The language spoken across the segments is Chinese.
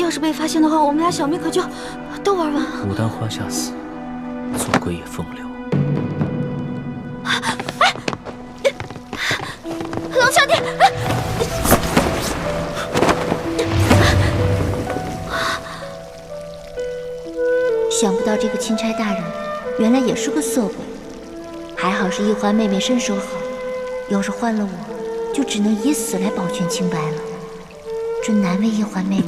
要是被发现的话，我们俩小命可就都玩完了。牡丹花下死，做鬼也风流。龙小弟，想不到这个钦差大人原来也是个色鬼，还好是一环妹妹身手好，要是换了我，就只能以死来保全清白了，真难为一环妹妹。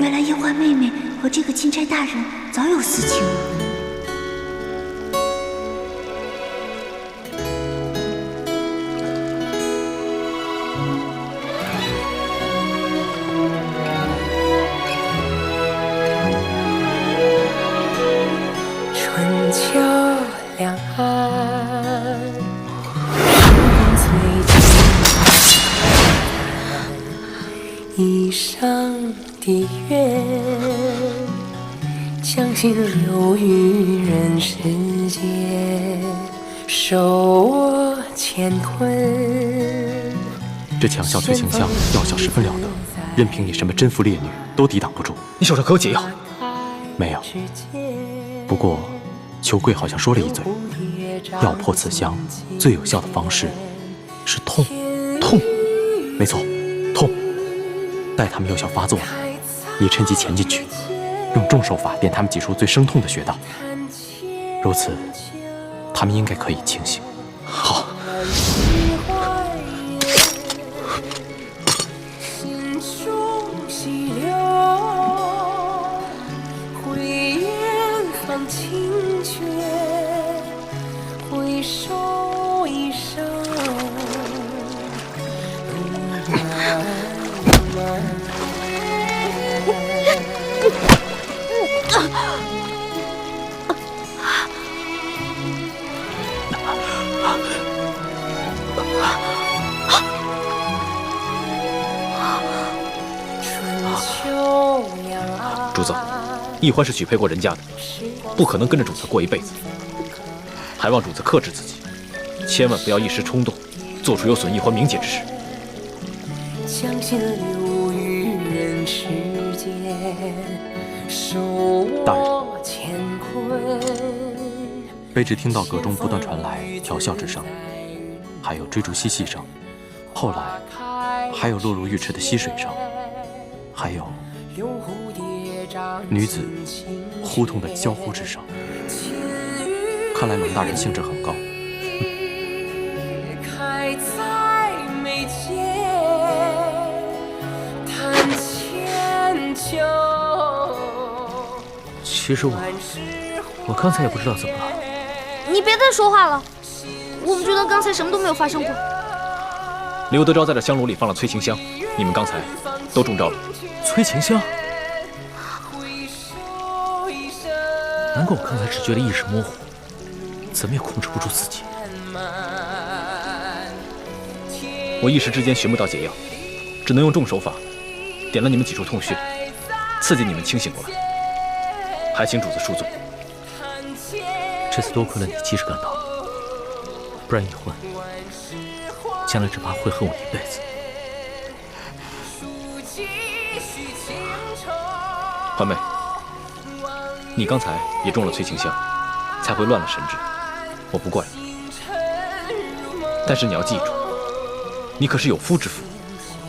原来一环妹妹和这个钦差大人早有私情。春秋两岸，一生的愿，将心留于人世间，守我乾坤。这强效催情香药效十分了得，任凭你什么贞妇烈女都抵挡不住。你手上可有解药？没有。不过，裘贵好像说了一嘴，要破此香，最有效的方式是痛。痛？没错，痛。待他们药效发作了，你趁机潜进去，用重手法电他们几处最生痛的穴道。如此，他们应该可以清醒。好。主子，易欢是许配过人家的，不可能跟着主子过一辈子，还望主子克制自己，千万不要一时冲动，做出有损易欢名节之事。将心留于人世间，守我乾坤。卑职听到阁中不断传来调笑之声，还有追逐嬉戏声，后来还有落入浴池的溪水声，还有女子呼痛的娇呼之声。看来龙大人兴致很高。开在眉间，弹千秋。其实我刚才也不知道怎么了。你别再说话了，我们觉得刚才什么都没有发生过。刘德昭在这香炉里放了催情香，你们刚才都中招了。催情香？难怪我刚才只觉得意识模糊，怎么也控制不住自己。我一时之间寻不到解药，只能用重手法点了你们几处痛穴，刺激你们清醒过来。还请主子恕罪。这次多亏了你及时赶到，不然易欢将来只怕会恨我一辈子。欢妹，你刚才也中了催情香，才会乱了神智，我不怪你。但是你要记住，你可是有夫之妇，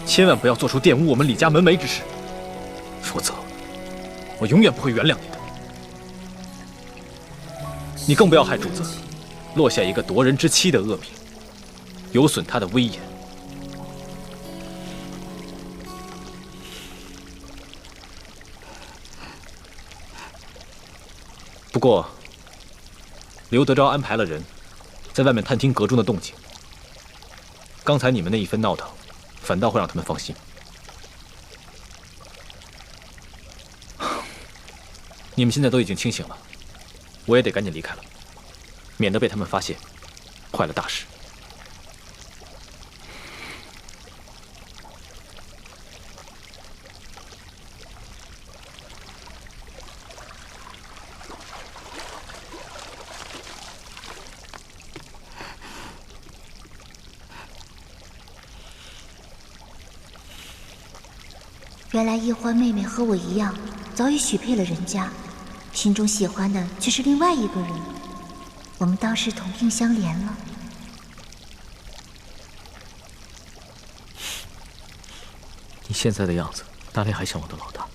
千万不要做出玷污我们李家门楣之事，否则我永远不会原谅你的。你更不要害主子落下一个夺人之妻的恶名，有损他的威严。不过，刘德昭安排了人在外面探听阁中的动静。刚才你们那一番闹腾，反倒会让他们放心。你们现在都已经清醒了，我也得赶紧离开了，免得被他们发现，坏了大事。原来易欢妹妹和我一样，早已许配了人家，心中喜欢的却是另外一个人。我们倒是同病相怜了。你现在的样子，哪里还像我的老大？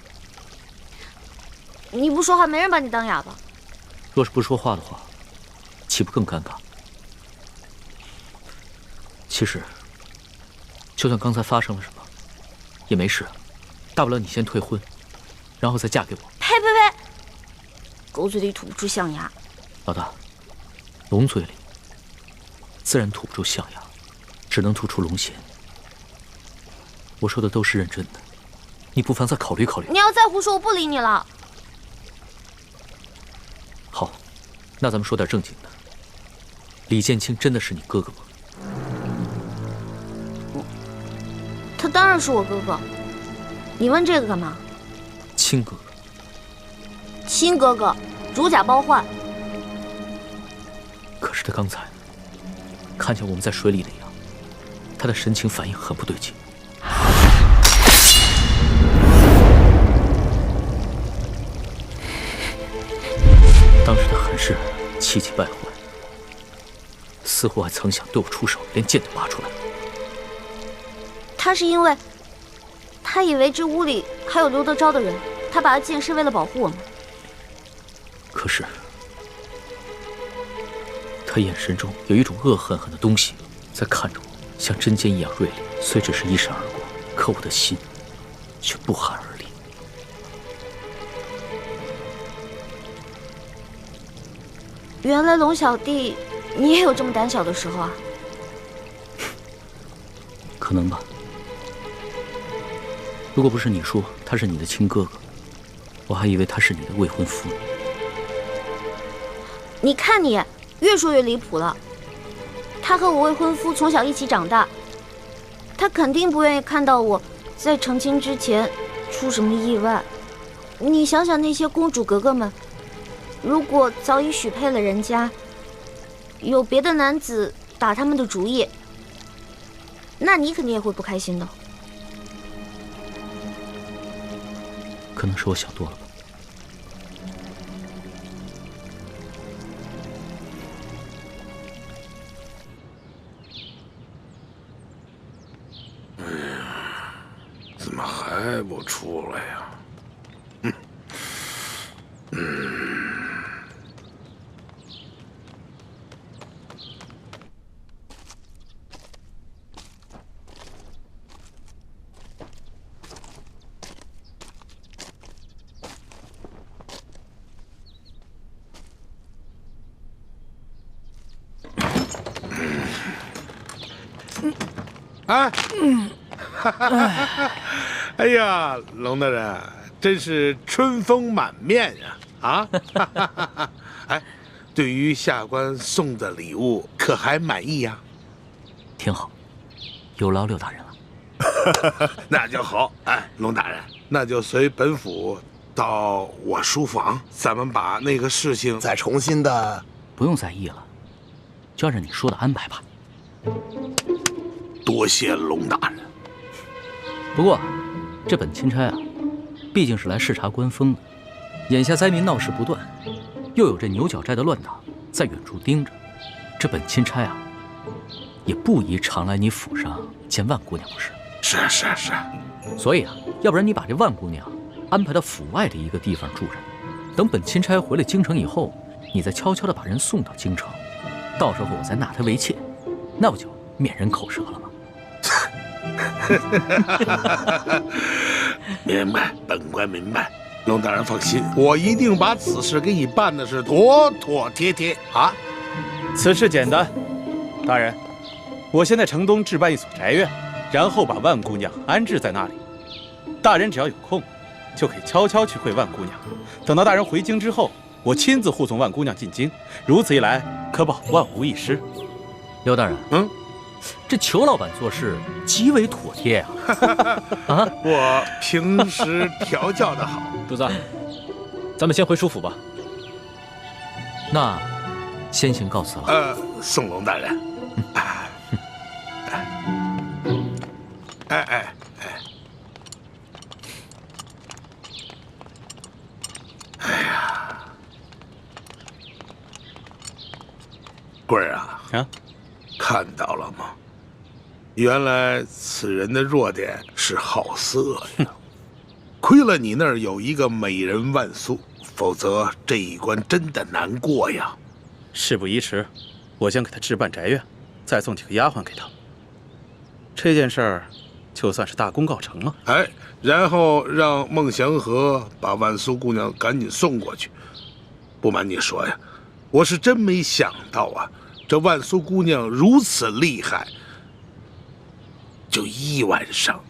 你不说话，没人把你当哑巴。若是不说话的话，岂不更尴尬？其实，就算刚才发生了什么，也没事。大不了你先退婚，然后再嫁给我。呸呸呸！狗嘴里吐不出象牙。老大，龙嘴里自然吐不出象牙，只能吐出龙涎。我说的都是认真的，你不妨再考虑考虑。你要再胡说，我不理你了。好，那咱们说点正经的。李建清真的是你哥哥吗？他当然是我哥哥。你问这个干嘛？亲哥哥。亲哥哥，如假包换。可是他刚才看见我们在水里那样，他的神情反应很不对劲。当时他很是气急败坏，似乎还曾想对我出手，连剑都拔出来。他是因为他以为这屋里还有刘德昭的人，他拔了剑是为了保护我们。可是他眼神中有一种恶狠狠的东西在看着我，像针尖一样锐利。虽只是一闪而过，可我的心却不寒而栗。原来龙小弟，你也有这么胆小的时候啊？可能吧。如果不是你说他是你的亲哥哥，我还以为他是你的未婚夫呢。你看你，越说越离谱了。他和我未婚夫从小一起长大，他肯定不愿意看到我在成亲之前出什么意外。你想想那些公主格格们，如果早已许配了人家，有别的男子打他们的主意，那你肯定也会不开心的。可能是我想多了吧。怎么还不出来呀？哎，哎呀，龙大人真是春风满面呀！啊，哎，对于下官送的礼物可还满意呀？挺好，有劳刘大人了。那就好。哎，龙大人，那就随本府到我书房，咱们把那个事情再重新的。不用在意了，就按照你说的安排吧。多谢龙大人。不过，这本钦差啊，毕竟是来视察官风的。眼下灾民闹事不断，又有这牛角寨的乱党在远处盯着，这本钦差啊，也不宜常来你府上见万姑娘，不是？是。所以啊，要不然你把这万姑娘安排到府外的一个地方住着，等本钦差回了京城以后，你再悄悄地把人送到京城，到时候我再纳她为妾，那不就免人口舌了吗？明白，本官明白。龙大人放心，我一定把此事给你办的是妥妥帖帖啊！此事简单，大人，我先在城东置办一所宅院，然后把万姑娘安置在那里。大人只要有空，就可以悄悄去会万姑娘。等到大人回京之后，我亲自护送万姑娘进京。如此一来，可保万无一失。刘大人，这裘老板做事极为妥帖呀！啊，我平时调教的好。主子，咱们先回书府吧。那先行告辞了。宋龙大人。哎，贵儿啊，看到了吗？原来此人的弱点是好色呀。亏了你那儿有一个美人万苏，否则这一关真的难过呀。事不宜迟，我先给他置办宅院，再送几个丫鬟给他。这件事儿就算是大功告成了。哎，然后让孟祥和把万苏姑娘赶紧送过去。不瞒你说呀，我是真没想到啊，这万苏姑娘如此厉害，就一晚上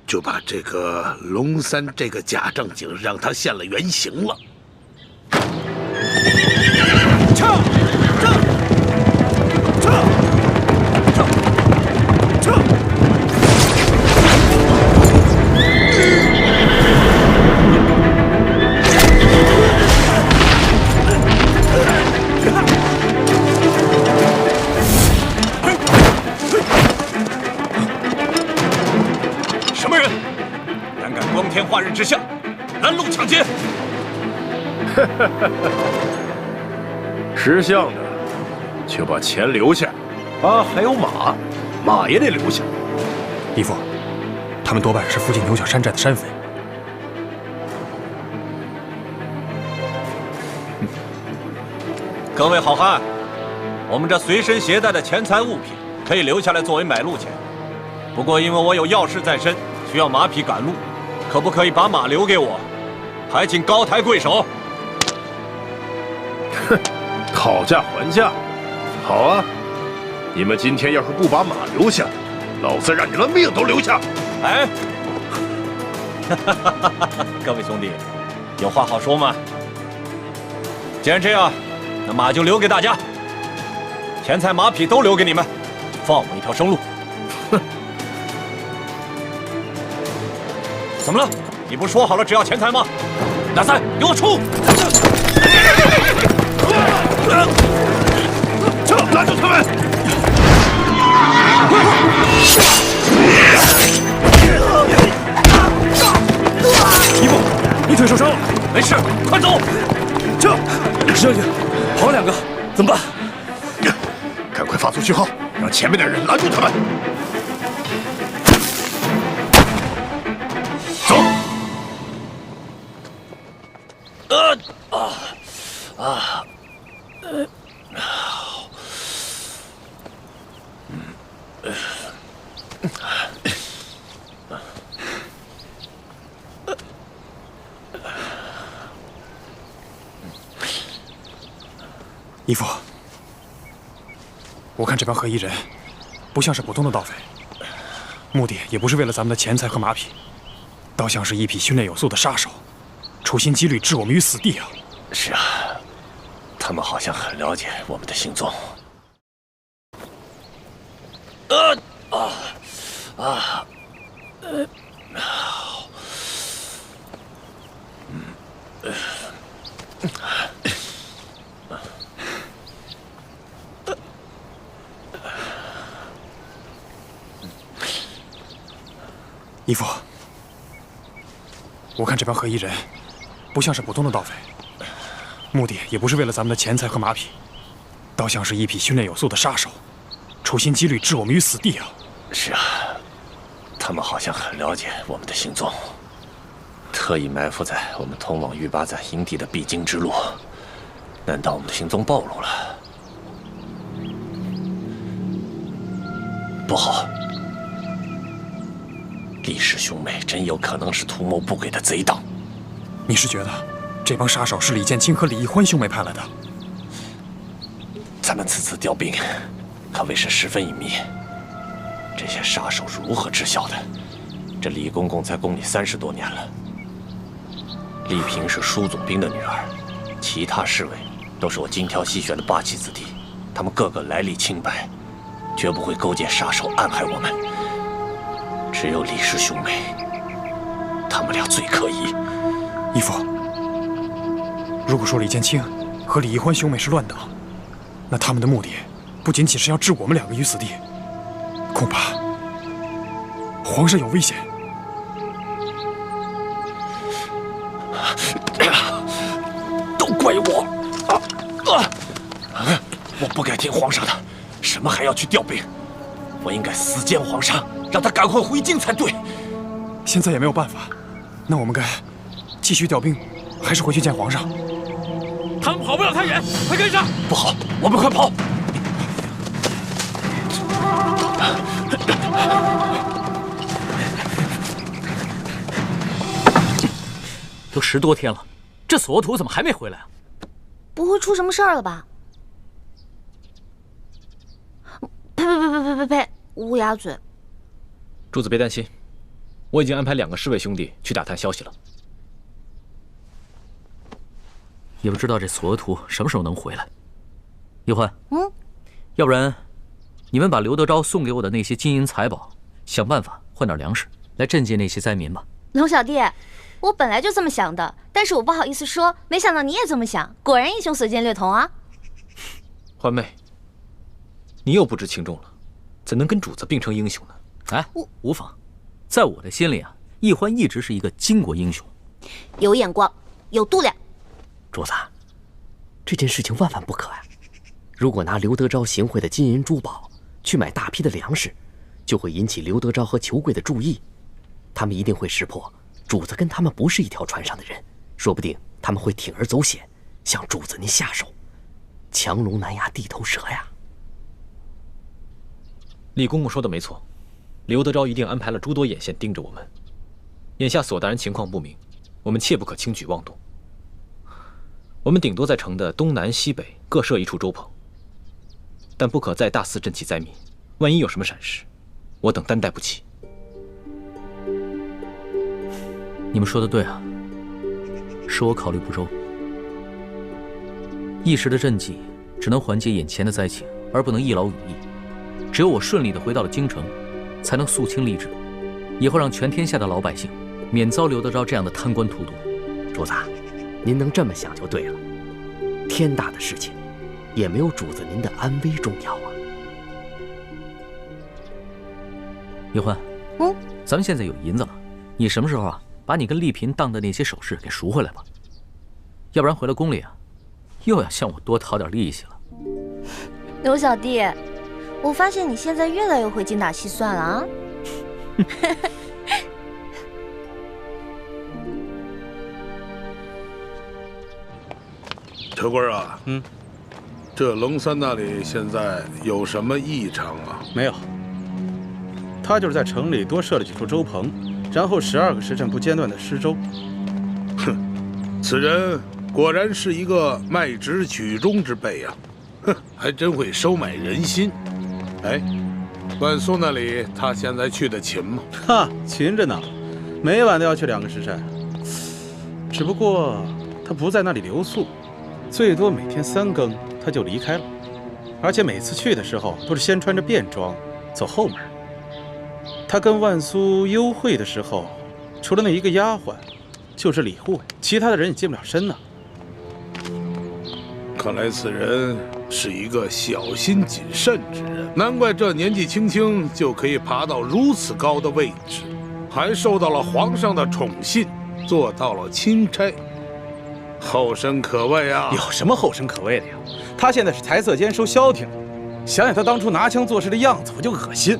就把这个龙三这个假正经让他现了原形了。什么人胆敢光天化日之下拦路抢劫？识相的就把钱留下，啊，还有马，马也得留下。义父，他们多半是附近牛角山寨的山匪。各位好汉，我们这随身携带的钱财物品可以留下来作为买路钱，不过因为我有要事在身，需要马匹赶路，可不可以把马留给我？还请高抬贵手。哼，讨价还价，好啊！你们今天要是不把马留下，老子让你们命都留下！哎，各位兄弟，有话好说吗？既然这样，那马就留给大家，钱财马匹都留给你们，放我一条生路。哼！怎么了？你不是说好了只要钱财吗？大三，给我出！拉住他们！义父，你腿受伤了，没事，快走！这，石将军，好两个，怎么办？赶快发出讯号，让前面的人拦住他们！走！义父，我看这帮黑衣人不像是普通的盗匪，目的也不是为了咱们的钱财和马匹，倒像是一批训练有素的杀手，处心积虑置我们于死地啊！是啊，他们好像很了解我们的行踪。义父，我看这帮黑衣人不像是普通的盗匪，目的也不是为了咱们的钱财和马匹，倒像是一批训练有素的杀手，处心积虑置我们于死地啊！是啊，他们好像很了解我们的行踪，特意埋伏在我们通往玉八赞营地的必经之路。难道我们的行踪暴露了？不好！厉氏兄妹真有可能是图谋不轨的贼党。你是觉得这帮杀手是李建清和李易欢兄妹派来的？咱们此次调兵，可谓是十分隐秘。这些杀手是如何知晓的？这李公公在宫里30多年了。丽萍是舒总兵的女儿，其他侍卫都是我精挑细选的霸气子弟，他们个个来历清白，绝不会勾结杀手暗害我们。只有李氏兄妹，他们俩最可疑。义父，如果说李建清和李易欢兄妹是乱党，那他们的目的不仅仅是要置我们2个于死地，恐怕皇上有危险。都怪我！我不该听皇上的，什么还要去调兵？我应该死谏皇上，让他赶快回京才对。现在也没有办法，那我们该继续调兵，还是回去见皇上？他们跑不了太远，快跟上！不好，我们快跑！都10多天了，这索额图怎么还没回来啊？不会出什么事儿了吧？呸！乌鸦嘴！柱子别担心，我已经安排2个侍卫兄弟去打探消息了。也不知道这索额图什么时候能回来。叶欢，要不然你们把刘德昭送给我的那些金银财宝，想办法换点粮食来赈济那些灾民吧。龙小弟，我本来就这么想的，但是我不好意思说，没想到你也这么想，果然英雄所见略同啊。欢妹，你又不知轻重了，怎能跟主子并称英雄呢？哎，无妨，在我的心里啊，易欢一直是一个巾帼英雄，有眼光，有度量。主子，这件事情万万不可啊！如果拿刘德昭行贿的金银珠宝去买大批的粮食，就会引起刘德昭和裘贵的注意，他们一定会识破主子跟他们不是一条船上的人，说不定他们会铤而走险，向主子您下手，强龙难压地头蛇呀！李公公说的没错，刘德昭一定安排了诸多眼线盯着我们。眼下索大人情况不明，我们切不可轻举妄动。我们顶多在城的东南西北各设一处粥棚，但不可再大肆赈济灾民，万一有什么闪失，我等担待不起。你们说的对啊，是我考虑不周。一时的赈济只能缓解眼前的灾情，而不能一劳永逸。只有我顺利地回到了京城，才能肃清吏治，以后让全天下的老百姓免遭刘德昭这样的贪官荼毒。主子，您能这么想就对了。天大的事情，也没有主子您的安危重要啊。叶欢，咱们现在有银子了，你什么时候啊，把你跟丽嫔当的那些首饰给赎回来吧，要不然回了宫里啊，又要向我多讨点利息了。刘小弟，我发现你现在越来越会精打细算了啊。车官啊，这龙三那里现在有什么异常啊？没有，他就是在城里多设了几处粥棚，然后12个时辰不间断的施粥。哼，此人果然是一个卖直取中之辈啊！哼，还真会收买人心。哎，万苏那里他现在去得勤吗？哈，勤着呢，每晚都要去2个时辰。只不过他不在那里留宿，最多每天3更他就离开了，而且每次去的时候都是先穿着便装走后门。他跟万苏幽会的时候，除了那一个丫鬟，就是李护卫，其他的人也近不了身呢。看来此人是一个小心谨慎之人，难怪这年纪轻轻就可以爬到如此高的位置，还受到了皇上的宠信，做到了钦差。后生可畏啊！有什么后生可畏的呀？他现在是财色兼收消停，想想他当初拿枪做事的样子，我就恶心。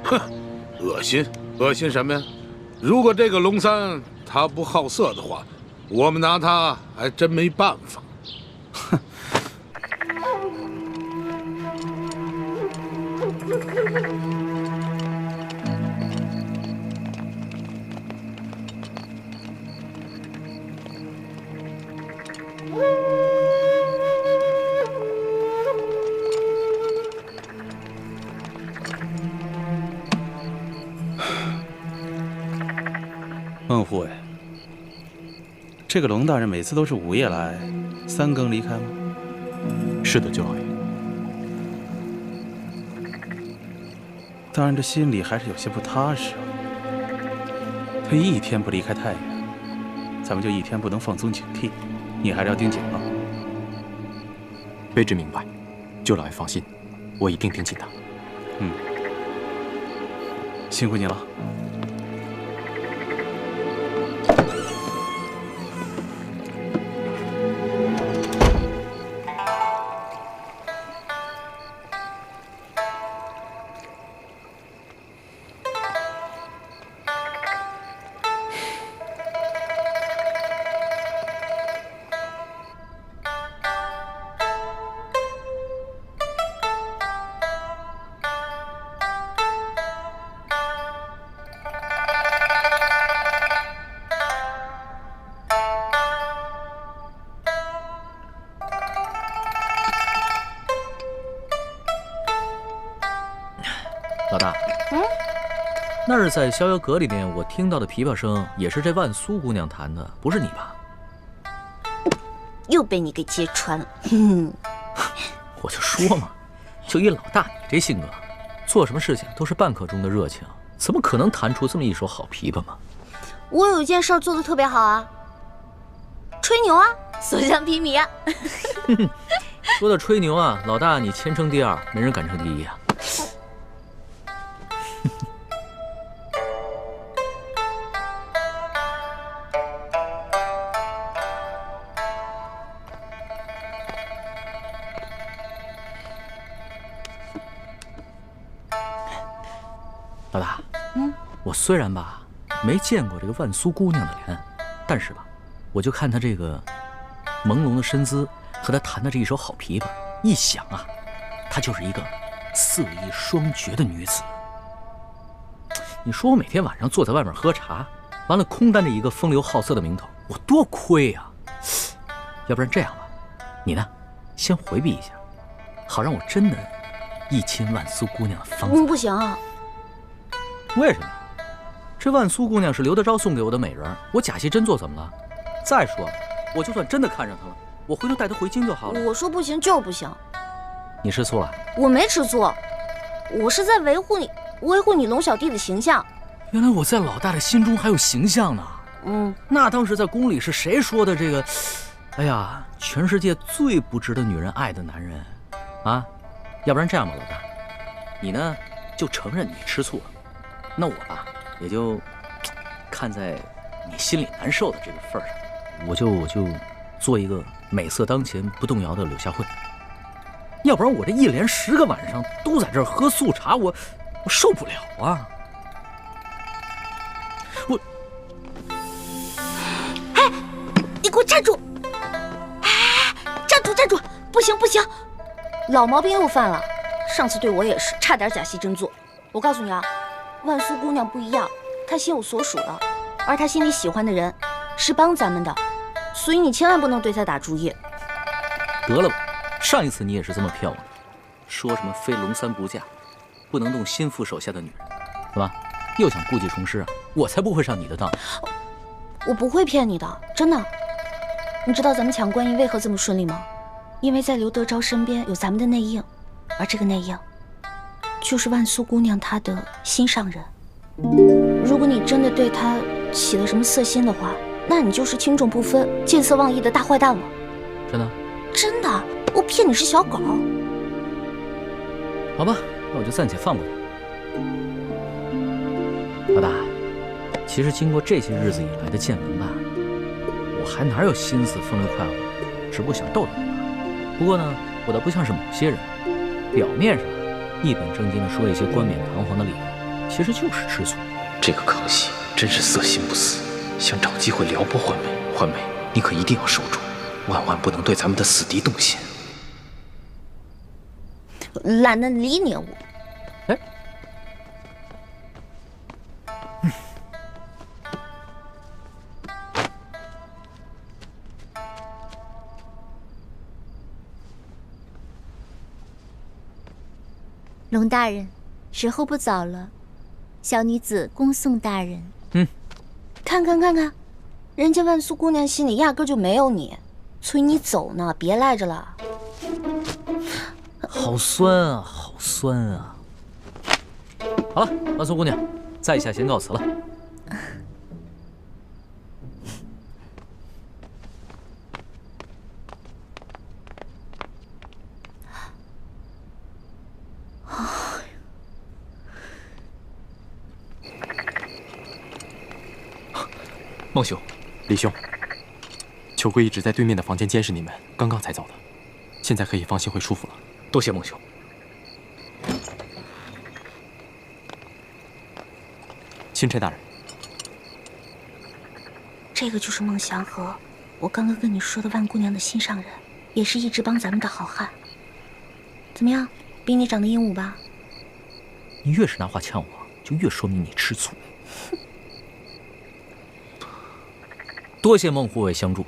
哼，恶心？恶心什么呀？如果这个龙三他不好色的话，我们拿他还真没办法。哼。孟护卫，这个龙大人每次都是午夜来，3更离开吗？是的，舅老爷。大人这心里还是有些不踏实啊。他一天不离开太原，咱们就一天不能放松警惕。你还是要盯紧了。卑职明白，舅老爷放心，我一定盯紧他。辛苦你了。老大，那日在逍遥阁里面，我听到的琵琶声也是这万苏姑娘弹的，不是你吧？又被你给揭穿了。我就说嘛，就以老大你这性格，做什么事情都是半刻钟的热情，怎么可能弹出这么一手好琵琶嘛？我有一件事做得特别好啊，吹牛啊，所向披靡啊。说到吹牛啊，老大你前程第二，没人敢称第一啊。老大，我虽然吧没见过这个万苏姑娘的脸，但是吧，我就看她这个朦胧的身姿和她弹的这一手好琵琶，一想啊，她就是一个色艺双绝的女子。你说我每天晚上坐在外面喝茶，完了空担着一个风流好色的名头，我多亏啊！要不然这样吧，你呢，先回避一下，好让我真的一亲万苏姑娘的芳泽。不行啊。为什么？这万苏姑娘是刘德昭送给我的美人，我假戏真做怎么了？再说，我就算真的看上她了，我回头带她回京就好了。我说不行就是不行。你吃醋了？我没吃醋，我是在维护你龙小弟的形象。原来我在老大的心中还有形象呢。那当时在宫里是谁说的这个？哎呀，全世界最不值得女人爱的男人，啊！要不然这样吧，老大，你呢就承认你吃醋了。那我吧，也就看在你心里难受的这个份上，我就做一个美色当前不动摇的柳下惠。要不然我这一连10个晚上都在这儿喝素茶，我受不了啊！哎，你给我站住！哎，站住！不行，老毛病又犯了。上次对我也是，差点假戏真做。我告诉你啊。万苏姑娘不一样，她心有所属的，而她心里喜欢的人是帮咱们的，所以你千万不能对她打主意。得了吧，上一次你也是这么骗我的，说什么非龙三不嫁，不能动心腹手下的女人，怎么又想故技重施啊？我才不会上你的当。我不会骗你的，真的。你知道咱们抢官印为何这么顺利吗？因为在刘德昭身边有咱们的内应，而这个内应就是万苏姑娘她的心上人。如果你真的对她起了什么色心的话，那你就是轻重不分、见色忘义的大坏蛋了。真的？真的，我骗你是小狗。好吧，那我就暂且放过他。老大，其实经过这些日子以来的见闻吧，我还哪有心思风流快活，只不过想逗逗你吧。不过呢，我倒不像是某些人，表面上一本正经地说一些冠冕堂皇的理由，其实就是吃醋。这个康熙真是色心不死，想找机会撩拨焕美。焕美，你可一定要守住，万万不能对咱们的死敌动心。懒得理你我。哎，龙大人，时候不早了，小女子恭送大人。看看，人家万苏姑娘心里压根就没有你，催你走呢，别赖着了。好酸啊，好酸啊！好了，万苏姑娘，在下先告辞了。孟兄，李兄，裘贵一直在对面的房间监视你们，刚刚才走的，现在可以放心回舒服了。多谢孟兄。钦差大人，这个就是孟祥和，我刚刚跟你说的万姑娘的心上人，也是一直帮咱们的好汉。怎么样，比你长得英武吧？你越是拿话呛我，就越说明你吃醋。多谢孟护卫相助，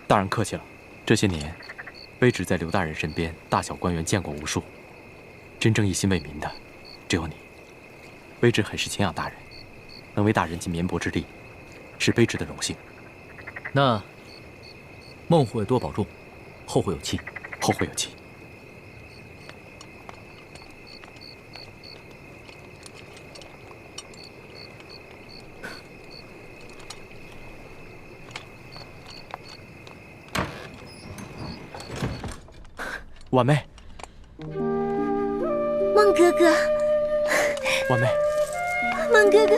大人客气了。这些年，卑职在刘大人身边，大小官员见过无数，真正一心为民的，只有你。卑职很是敬仰大人，能为大人尽绵薄之力，是卑职的荣幸。那孟护卫多保重，后会有期。后会有期。婉妹，孟哥哥，婉妹，孟哥哥，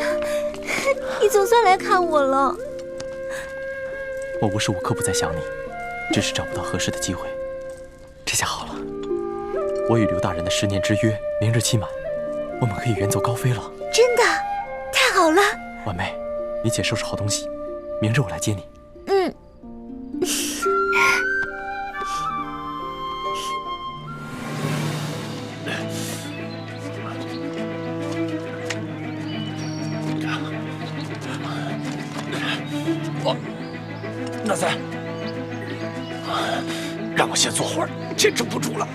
你总算来看我了。我无时无刻不在想你，只是找不到合适的机会。这下好了，我与刘大人的10年之约明日期满，我们可以远走高飞了。真的，太好了。婉妹，你且收拾好东西，明日我来接你。大三，让我先坐会儿，坚持不住了。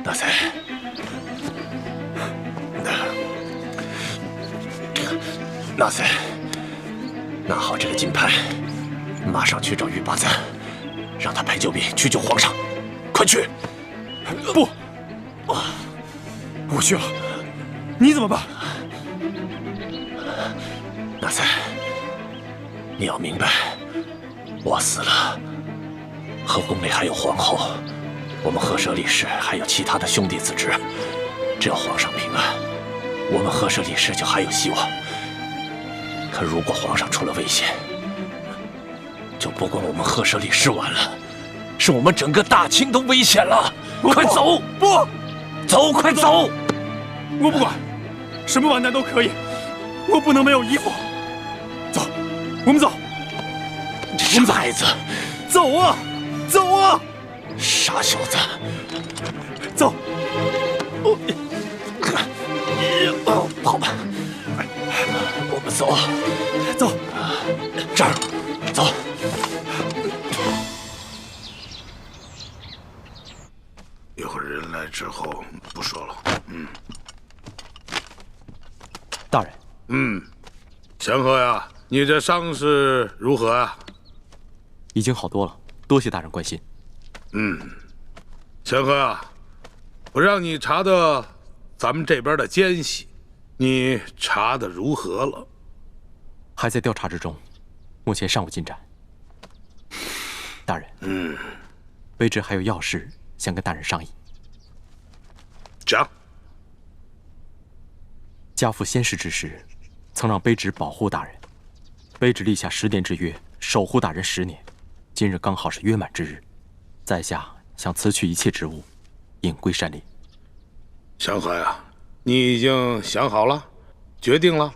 大三，大三，拿好这个金牌，马上去找玉八赞，让他派救兵去救皇上。快去！不，我去了，你怎么办？纳赛，你要明白，我死了，和宫里还有皇后，我们赫舍李氏还有其他的兄弟子侄，只要皇上平安，我们赫舍李氏就还有希望。可如果皇上出了危险，就不光我们赫舍李氏完了。是我们整个大清都危险了！快走！不，走，快走！我不管，什么完蛋都可以，我不能没有衣服。走，我们走。傻孩子，走啊，走啊！傻小子，走。好吧，我们走，走，这儿，走。一会儿人来之后不说了。大人。祥和呀，你这伤势如何啊？已经好多了，多谢大人关心。祥和啊，我让你查的咱们这边的奸细，你查的如何了？还在调查之中，目前尚无进展。大人，卑职还有要事想跟大人商议。讲。家父先逝之时，曾让卑职保护大人，卑职立下10年之约，守护大人10年。今日刚好是约满之日，在下想辞去一切职务，隐归山林。祥和呀，你已经想好了，决定了，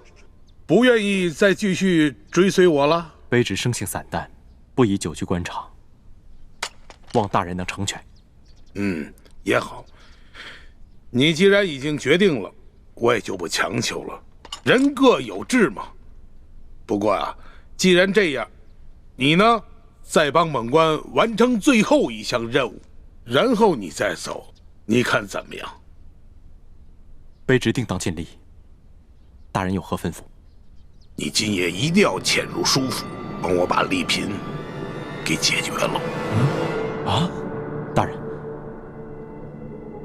不愿意再继续追随我了？卑职生性散淡，不宜久居官场，望大人能成全。也好。你既然已经决定了，我也就不强求了。人各有志嘛。不过啊，既然这样，你呢，再帮本官完成最后一项任务，然后你再走，你看怎么样？卑职定当尽力。大人有何吩咐？你今夜一定要潜入书府，帮我把丽嫔给解决了。啊，大人，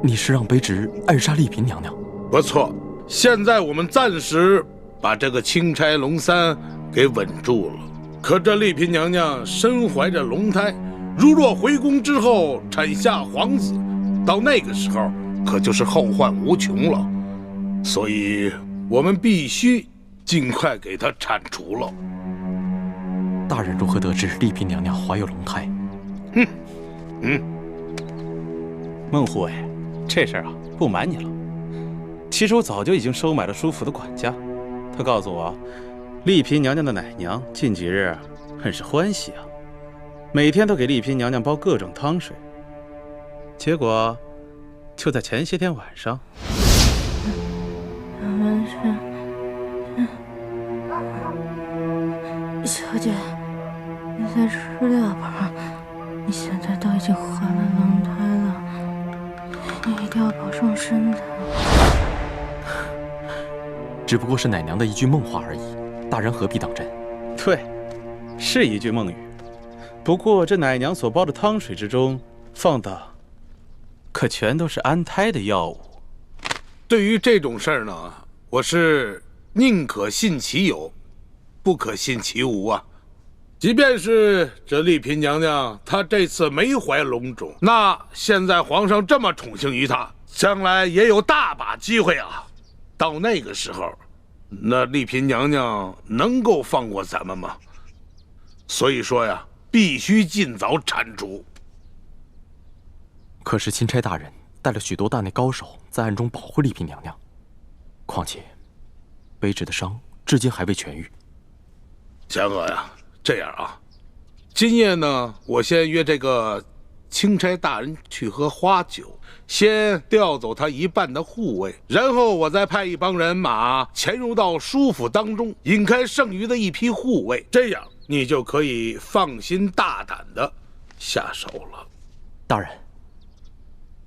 你是让卑职暗杀丽嫔娘娘？不错，现在我们暂时把这个钦差龙三给稳住了。可这丽嫔娘娘身怀着龙胎，如若回宫之后产下皇子，到那个时候可就是后患无穷了。所以我们必须尽快给她铲除了。大人如何得知丽嫔娘娘怀有龙胎？孟护卫，这事儿啊，不瞒你了。其实我早就已经收买了书府的管家，他告诉我，丽嫔娘娘的奶娘近几日很是欢喜啊，每天都给丽嫔娘娘煲各种汤水。结果，就在前些天晚上，小姐，你再吃2盘，你现在都已经怀了龙胎了，你一定要保重身体。只不过是奶娘的一句梦话而已，大人何必当真？对，是一句梦语。不过这奶娘所煲的汤水之中放的，可全都是安胎的药物。对于这种事儿呢，我是宁可信其有，不可信其无啊。即便是这丽嫔娘娘她这次没怀龙种，那现在皇上这么宠幸于她，将来也有大把机会啊。到那个时候，那丽嫔娘娘能够放过咱们吗？所以说呀，必须尽早铲除。可是钦差大人带了许多大内高手在暗中保护丽嫔娘娘，况且卑职的伤至今还未痊愈。祥娥呀，这样啊，今夜呢，我先约这个钦差大人去喝花酒，先调走他一半的护卫，然后我再派一帮人马潜入到书府当中，引开剩余的一批护卫，这样你就可以放心大胆的下手了。大人，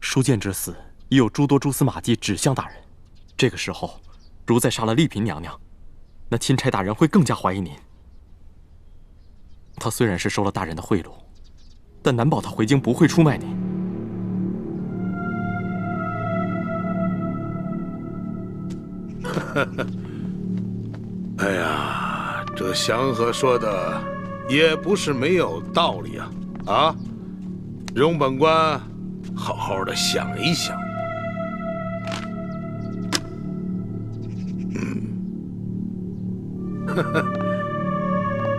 书剑之死已有诸多蛛丝马迹指向大人，这个时候如再杀了丽嫔娘娘，那钦差大人会更加怀疑您。他虽然是收了大人的贿赂，但难保他回京不会出卖您。哎呀，这祥和说的也不是没有道理啊！啊，容本官好好的想一想。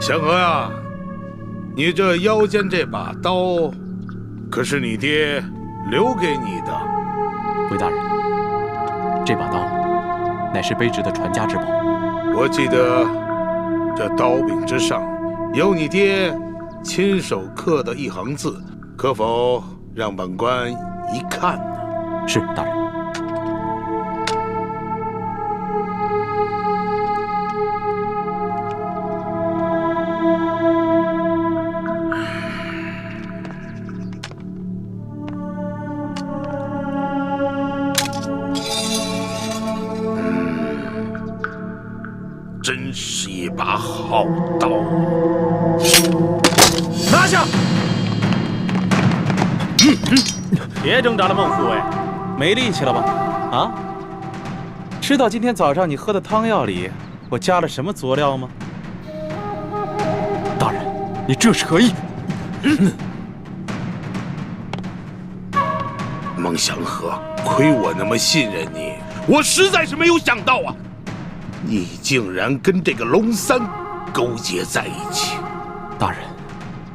祥和呀，你这腰间这把刀，可是你爹留给你的。回大人，这把刀乃是卑职的传家之宝。我记得这刀柄之上有你爹亲手刻的一行字，可否让本官一看呢？是，大人。真是一把好刀！拿下！别挣扎了，孟护卫，没力气了吧？啊？知道今天早上你喝的汤药里我加了什么佐料吗？大人，你这是何意？孟祥和，亏我那么信任你，我实在是没有想到啊！你竟然跟这个龙三勾结在一起！大人，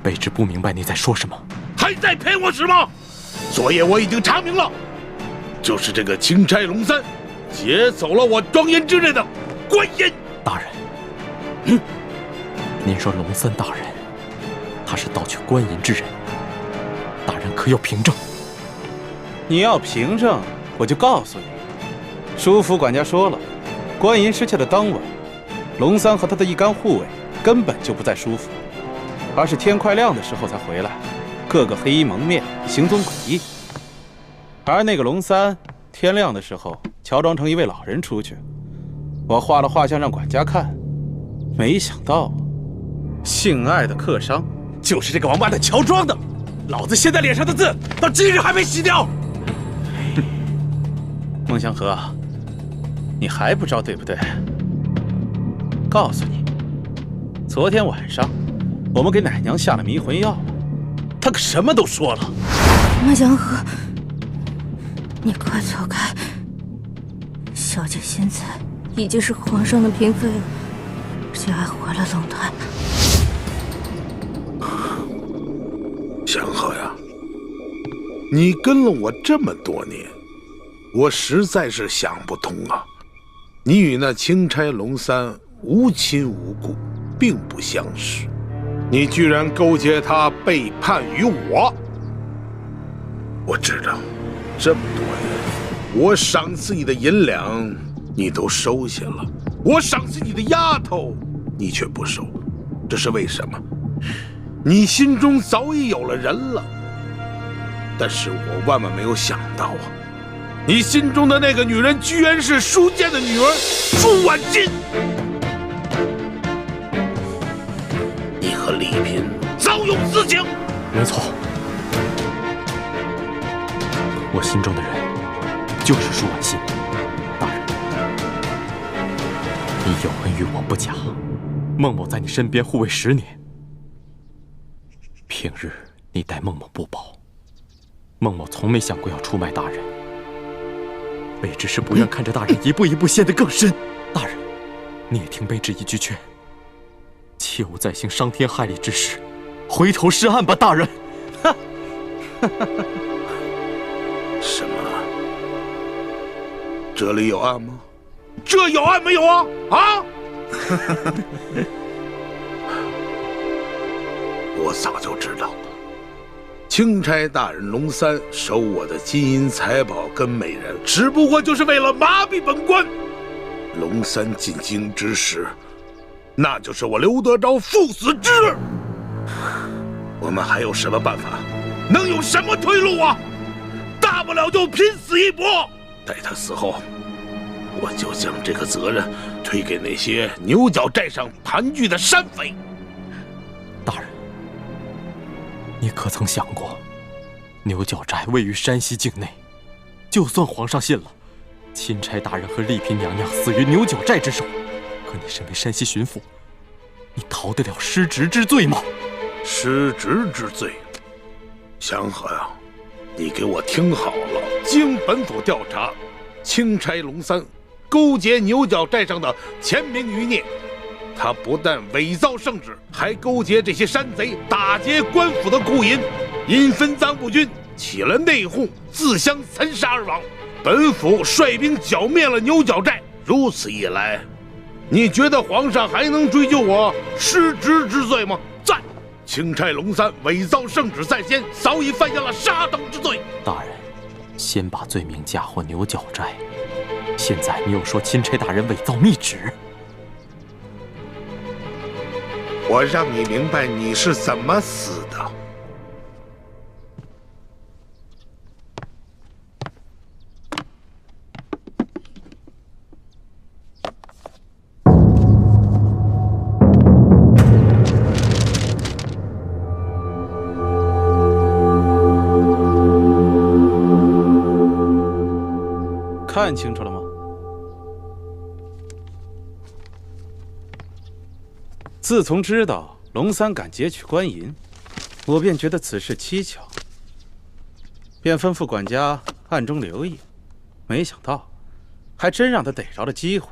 卑职不明白你在说什么。还在骗我什么？昨夜我已经查明了，就是这个钦差龙三劫走了我庄严之内的官银。大人，您说龙三大人，他是盗取官银之人，大人可有凭证？你要凭证，我就告诉你。书府管家说了，官银失窃的当晚，龙三和他的一干护卫根本就不在书府，而是天快亮的时候才回来，个个黑衣蒙面，行踪诡异。而那个龙三，天亮的时候乔装成一位老人出去，我画了画像让管家看，没想到，性爱的客商就是这个王八蛋乔装的。老子现在脸上的字到今日还没洗掉。孟祥和，你还不知道对不对？告诉你，昨天晚上我们给奶娘下了迷魂药，她可什么都说了。孟祥和，你快走开！小姐现在已经是皇上的嫔妃了，而且还怀了龙胎。祥和呀，你跟了我这么多年，我实在是想不通啊！你与那钦差龙三无亲无故，并不相识，你居然勾结他背叛于我！我知道，这么多年，我赏赐你的银两你都收下了，我赏赐你的丫头你却不收，这是为什么？你心中早已有了人了，但是我万万没有想到啊，你心中的那个女人居然是舒剑的女儿舒婉金。你和丽嫔早有私情。没错，我心中的人就是舒婉欣。大人，你有恩于我不假，孟某在你身边护卫10年。平日你待孟某不薄，孟某从没想过要出卖大人，卑职是不愿看着大人一步一步陷得更深。大人，你也听卑职一句劝，切勿再行伤天害理之事，回头是岸吧，大人。什么？这里有案吗？这有案没有啊？啊！我早就知道，钦差大人龙三收我的金银财宝跟美人，只不过就是为了麻痹本官。龙三进京之时，那就是我刘德昭赴死之日。我们还有什么办法？能有什么退路啊？大不了就拼死一搏。待他死后，我就将这个责任推给那些牛角寨上盘踞的山匪。大人，你可曾想过，牛角寨位于山西境内，就算皇上信了，钦差大人和丽嫔娘娘死于牛角寨之手，可你身为山西巡抚，你逃得了失职之罪吗？失职之罪，祥和呀，你给我听好了，经本府调查，钦差龙三勾结牛角寨上的前明余孽，他不但伪造圣旨，还勾结这些山贼打劫官府的库银，因分赃不均，起了内讧，自相残杀而亡。本府率兵剿灭了牛角寨，如此一来，你觉得皇上还能追究我失职之罪吗？在钦差龙三伪造圣旨在先，早已犯下了杀等之罪。大人，先把罪名嫁祸牛角寨，现在你又说钦差大人伪造密旨，我让你明白你是怎么死的。看清楚了吗？自从知道龙三敢劫取官银，我便觉得此事蹊跷，便吩咐管家暗中留意。没想到，还真让他逮着了机会。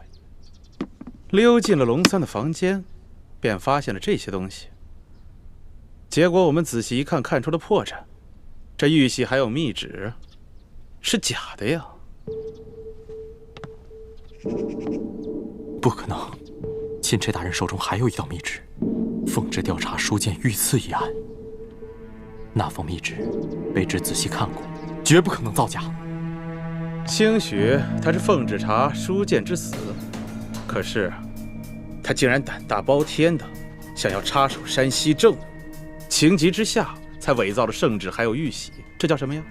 溜进了龙三的房间，便发现了这些东西。结果我们仔细一看，看出了破绽，这玉玺还有密旨，是假的呀！不可能，钦差大人手中还有一道密旨，奉旨调查书剑遇刺一案。那封密旨，卑职仔细看过，绝不可能造假。兴许他是奉旨查书剑之死，可是他竟然胆大包天的想要插手山西政务，情急之下才伪造了圣旨还有玉玺，这叫什么呀？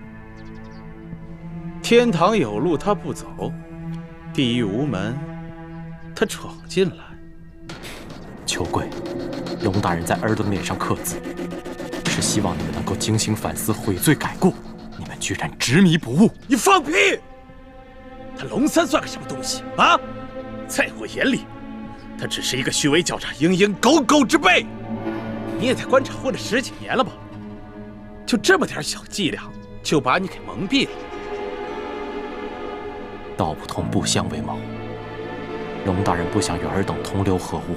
天堂有路他不走，地狱无门他闯进来。求贵，龙大人在儿等脸上刻字，是希望你们能够警醒反思，悔罪改过。你们居然执迷不悟！你放屁！他龙三算个什么东西啊？在我眼里，他只是一个虚伪狡诈、蝇营狗苟之辈。你也在官场混了10几年了吧？就这么点小伎俩，就把你给蒙蔽了。道不同不相为谋。龙大人不想与尔等同流合污，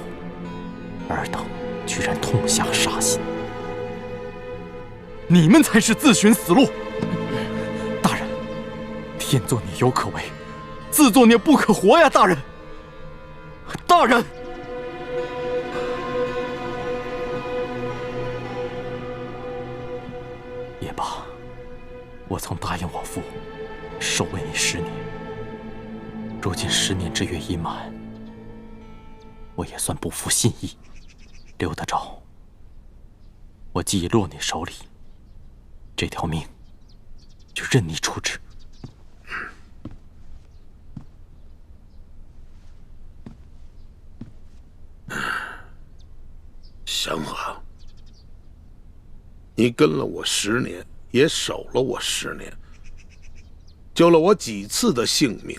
尔等居然痛下杀心。你们才是自寻死路！大人，天作孽犹可为，自作孽不可活呀！大人，大人！也罢，我曾答应我父，守卫你10年。如今10年之约已满，我也算不负信义。刘德昭，我既已落你手里，这条命就任你处置。祥和，你跟了我10年，也守了我10年，救了我几次的性命，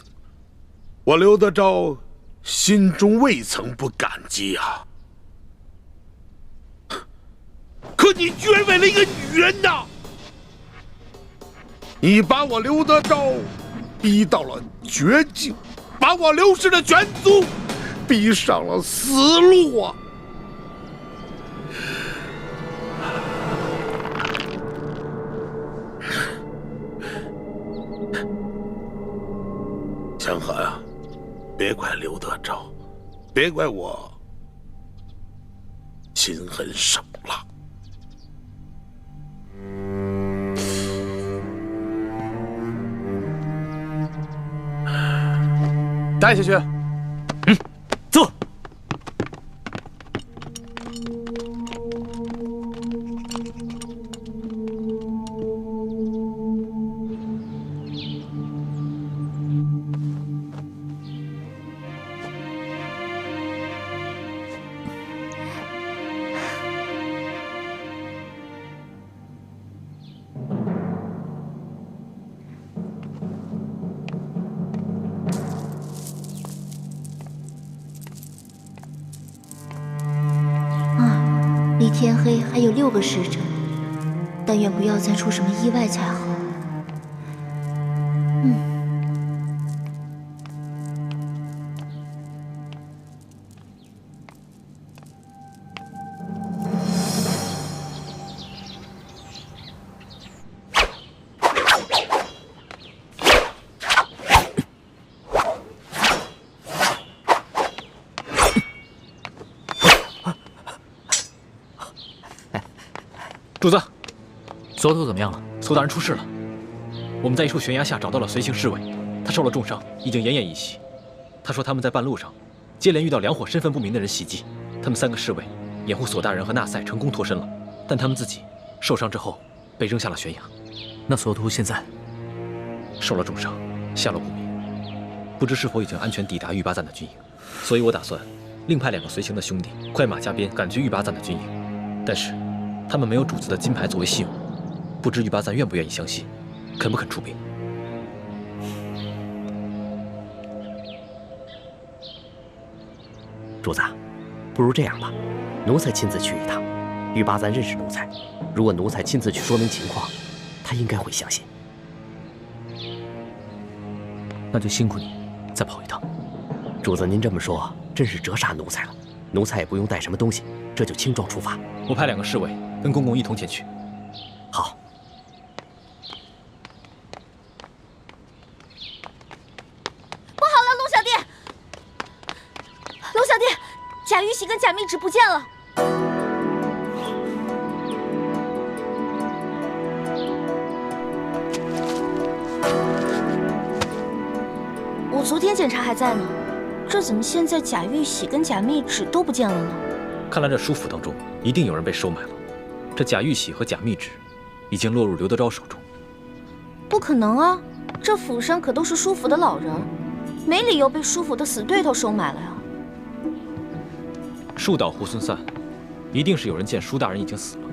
我刘德昭心中未曾不感激啊！可你居然为了一个女人呐！你把我刘德昭逼到了绝境，把我刘氏的全族逼上了死路啊！祥和呀，别怪刘德昭，别怪我心狠手辣。带下去。坐。离天黑还有6个时辰，但愿不要再出什么意外才好。主子，所图怎么样了？苏大人出事了。我们在一处悬崖下找到了随行侍卫，他受了重伤，已经奄奄一息。他说他们在半路上接连遇到2伙身份不明的人袭击，他们3个侍卫掩护索大人和纳赛成功脱身了，但他们自己受伤之后被扔下了悬崖。那所图现在受了重伤，下落不明，不知是否已经安全抵达玉巴赞的军营。所以我打算另派2个随行的兄弟快马加鞭赶去玉巴赞的军营，但是他们没有主子的金牌作为信物，不知玉巴赞愿不愿意相信，肯不肯出兵？主子，不如这样吧，奴才亲自去一趟。玉巴赞认识奴才，如果奴才亲自去说明情况，他应该会相信。那就辛苦你再跑一趟。主子您这么说，真是折煞奴才了。奴才也不用带什么东西，这就轻装出发。我派2个侍卫跟公公一同前去。好。不好了，龙小弟！龙小弟，假玉玺跟假密旨不见了。我昨天检查还在呢，这怎么现在贾玉玺跟贾密旨都不见了呢？看来这书府当中一定有人被收买了。这贾玉玺和贾密旨已经落入刘德昭手中。不可能啊！这府上可都是舒府的老人，没理由被舒府的死对头收买了呀。树倒猢狲散，一定是有人见舒大人已经死了，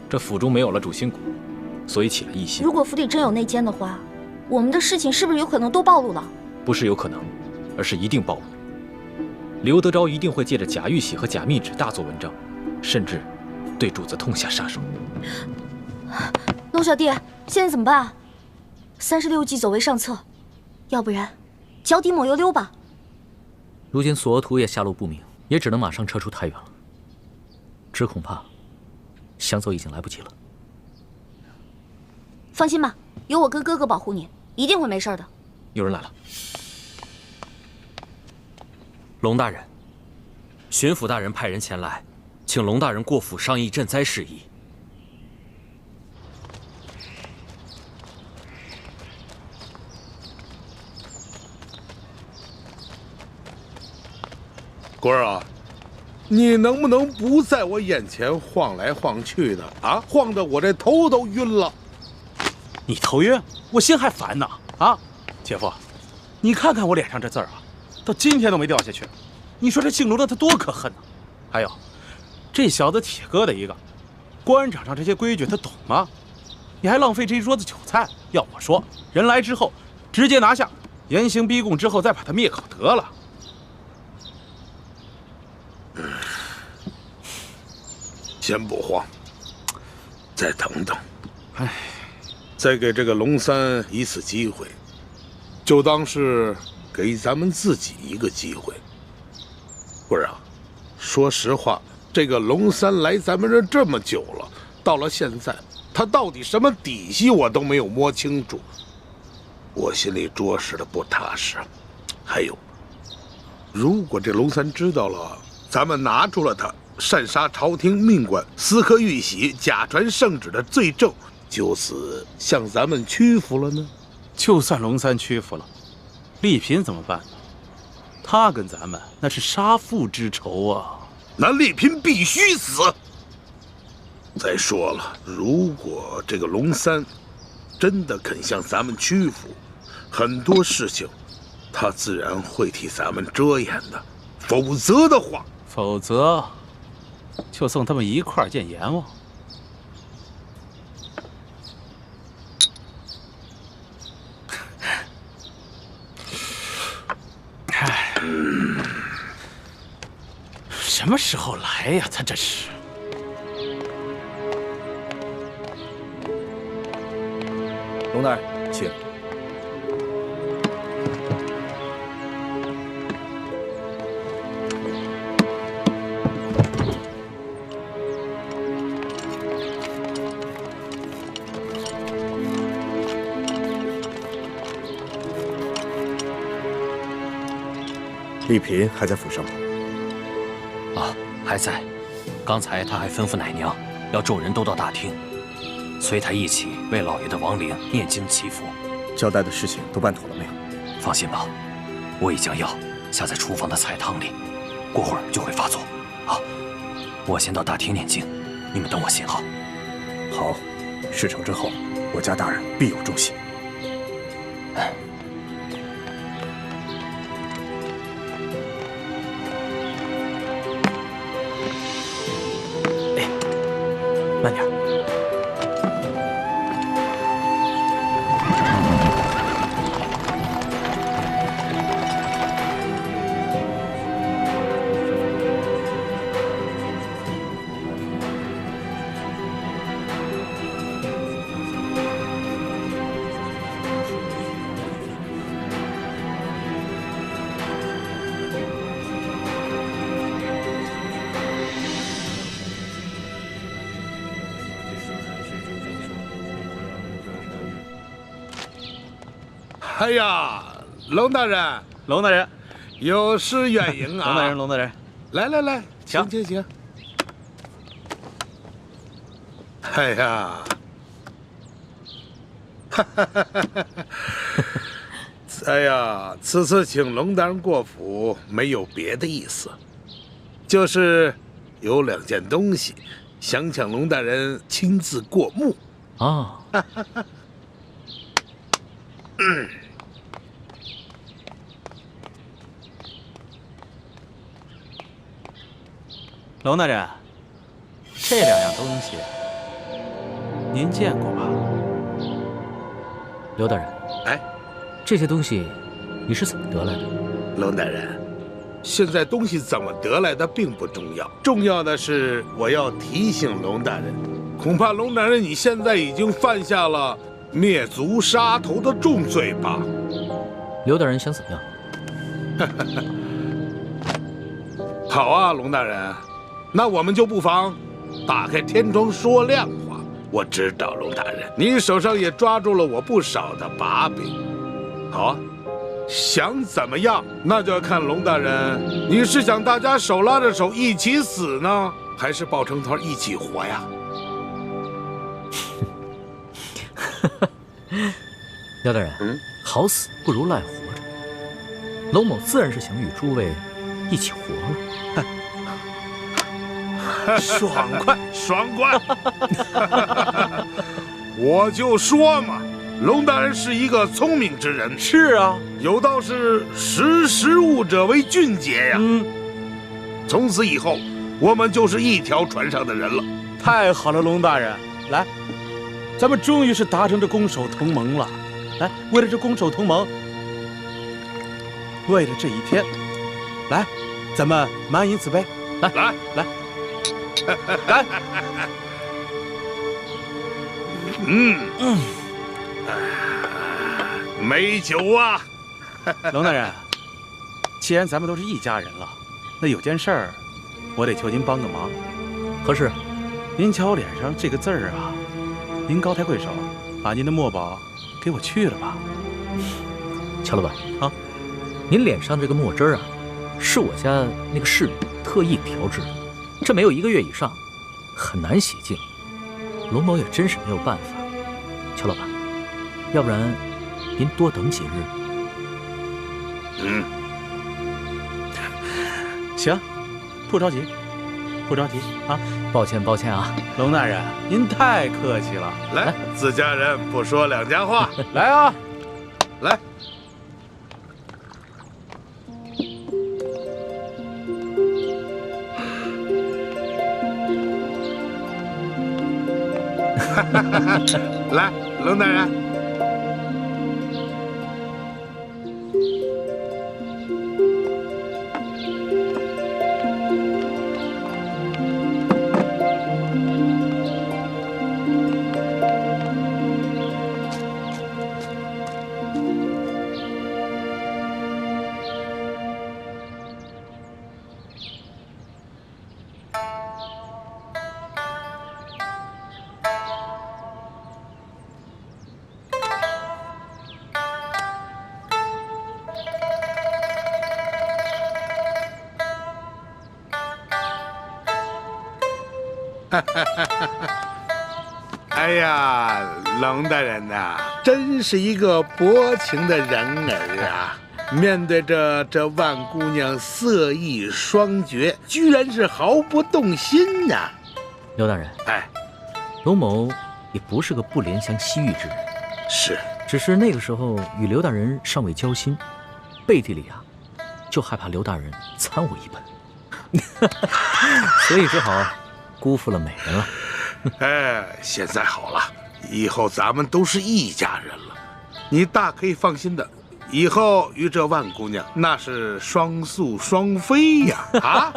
这府中没有了主心骨，所以起了异心。如果府里真有内奸的话，我们的事情是不是有可能都暴露了？不是有可能，而是一定暴露。刘德昭一定会借着贾玉玺和贾密旨大做文章，甚至对主子痛下杀手。龙小弟，现在怎么办啊？36计走为上策，要不然脚底抹油溜吧。如今索额图也下落不明，也只能马上撤出太原了。只恐怕想走已经来不及了。放心吧，有我跟哥哥保护你，一定会没事的。有人来了。龙大人，巡抚大人派人前来，请龙大人过府商议赈灾事宜。官儿啊，你能不能不在我眼前晃来晃去的啊？晃得我这头都晕了。你头晕，我心还烦呢。啊，姐夫，你看看我脸上这字儿啊，到今天都没掉下去。你说这姓龙的他多可恨呢！还有，这小子铁疙瘩一个，官场上这些规矩他懂吗？你还浪费这一桌子酒菜。要我说，人来之后直接拿下，严刑逼供之后再把他灭口得了。先不慌，再等等。哎，再给这个龙三一次机会，就当是给咱们自己一个机会。官儿啊，说实话，这个龙三来咱们这这么久了，到了现在，他到底什么底细我都没有摸清楚，我心里着实的不踏实。还有，如果这龙三知道了，咱们拿出了他擅杀朝廷命官、私刻玉玺、假传圣旨的罪证，就此向咱们屈服了呢？就算龙三屈服了，丽嫔怎么办呢？他跟咱们那是杀父之仇啊！那丽嫔必须死。再说了，如果这个龙三真的肯向咱们屈服，很多事情他自然会替咱们遮掩的。否则的话，就送他们一块儿见阎王。唉，什么时候来呀？他这是。龙大人，请。丽嫔还在府上吗？啊，还在。刚才他还吩咐奶娘，要众人都到大厅，随他一起为老爷的亡灵念经祈福。交代的事情都办妥了没有？放心吧，我已将药下在厨房的菜汤里，过会儿就会发作。好，我先到大厅念经，你们等我信号。好，事成之后，我家大人必有重喜。慢点。哎呀，龙大人，龙大人，有失远迎啊！龙大人，龙大人，来，请。哎呀，哎呀，此次请龙大人过府，没有别的意思，就是有2件东西，想请龙大人亲自过目。啊。龙大人，这2样东西您见过吧？刘大人，哎，这些东西你是怎么得来的？龙大人，现在东西怎么得来的并不重要，重要的是我要提醒龙大人，恐怕龙大人你现在已经犯下了灭族杀头的重罪吧？刘大人想怎么样？好啊，龙大人，那我们就不妨打开天窗说亮话。我知道龙大人，您手上也抓住了我不少的把柄。好啊，想怎么样，那就要看龙大人，你是想大家手拉着手一起死呢，还是抱成团一起活呀？廖大人，好死不如赖活着。龙某自然是想与诸位一起活了。爽快，爽快！我就说嘛，龙大人是一个聪明之人。是啊，有道是识时务者为俊杰呀。从此以后，我们就是一条船上的人了。太好了，龙大人，来，咱们终于是达成这攻守同盟了。来，为了这攻守同盟，为了这一天，来，咱们满饮此杯。来，来，来。来，美酒啊！龙大人，既然咱们都是一家人了，那有件事儿，我得求您帮个忙。何事？您瞧我脸上这个字儿啊，您高抬贵手，把您的墨宝给我去了吧。乔老板啊，您脸上这个墨汁儿啊，是我家那个侍女特意调制的。这没有1个月以上，很难洗净。龙某也真是没有办法。乔老板，要不然您多等几日。行，不着急，不着急啊。抱歉，抱歉啊，龙大人，您太客气了。来，自家人不说两家话。来啊，来。来，龙大人，哎呀，龙大人呐，真是一个薄情的人儿啊！面对着这万姑娘色艺双绝，居然是毫不动心呐！刘大人，哎，龙某也不是个不怜香惜玉之人，是，只是那个时候与刘大人尚未交心，背地里啊，就害怕刘大人参我一本，所以只好辜负了美人了。哎，现在好了，以后咱们都是一家人了，你大可以放心的，以后与这万姑娘那是双宿双飞呀！啊，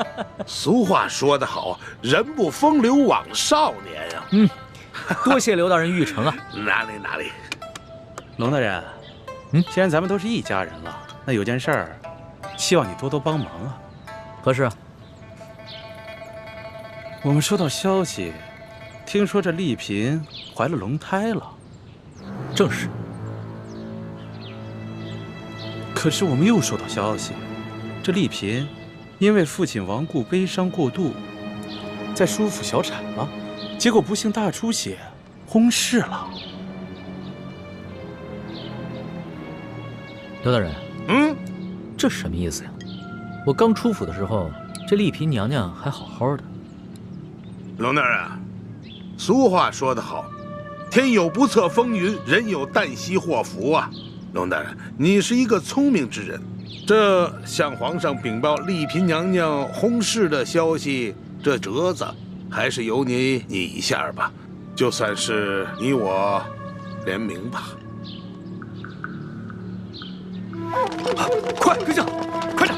俗话说得好，人不风流枉少年呀。多谢刘大人玉成啊。哪里哪里。龙大人，既然咱们都是一家人了，那有件事儿，希望你多多帮忙啊。何事啊？我们收到消息，听说这丽嫔怀了龙胎了。正是。可是我们又收到消息，这丽嫔因为父亲亡故悲伤过度，在舒府小产了，结果不幸大出血，轰逝了。刘大人，这什么意思呀？我刚出府的时候，这丽嫔娘娘还好好的。龙大人啊，俗话说得好，天有不测风云，人有旦夕祸福啊。龙大人，你是一个聪明之人，这向皇上禀报丽嫔娘娘薨逝的消息，这折子还是由你拟一下吧，就算是你我联名吧。快，阁下，快点！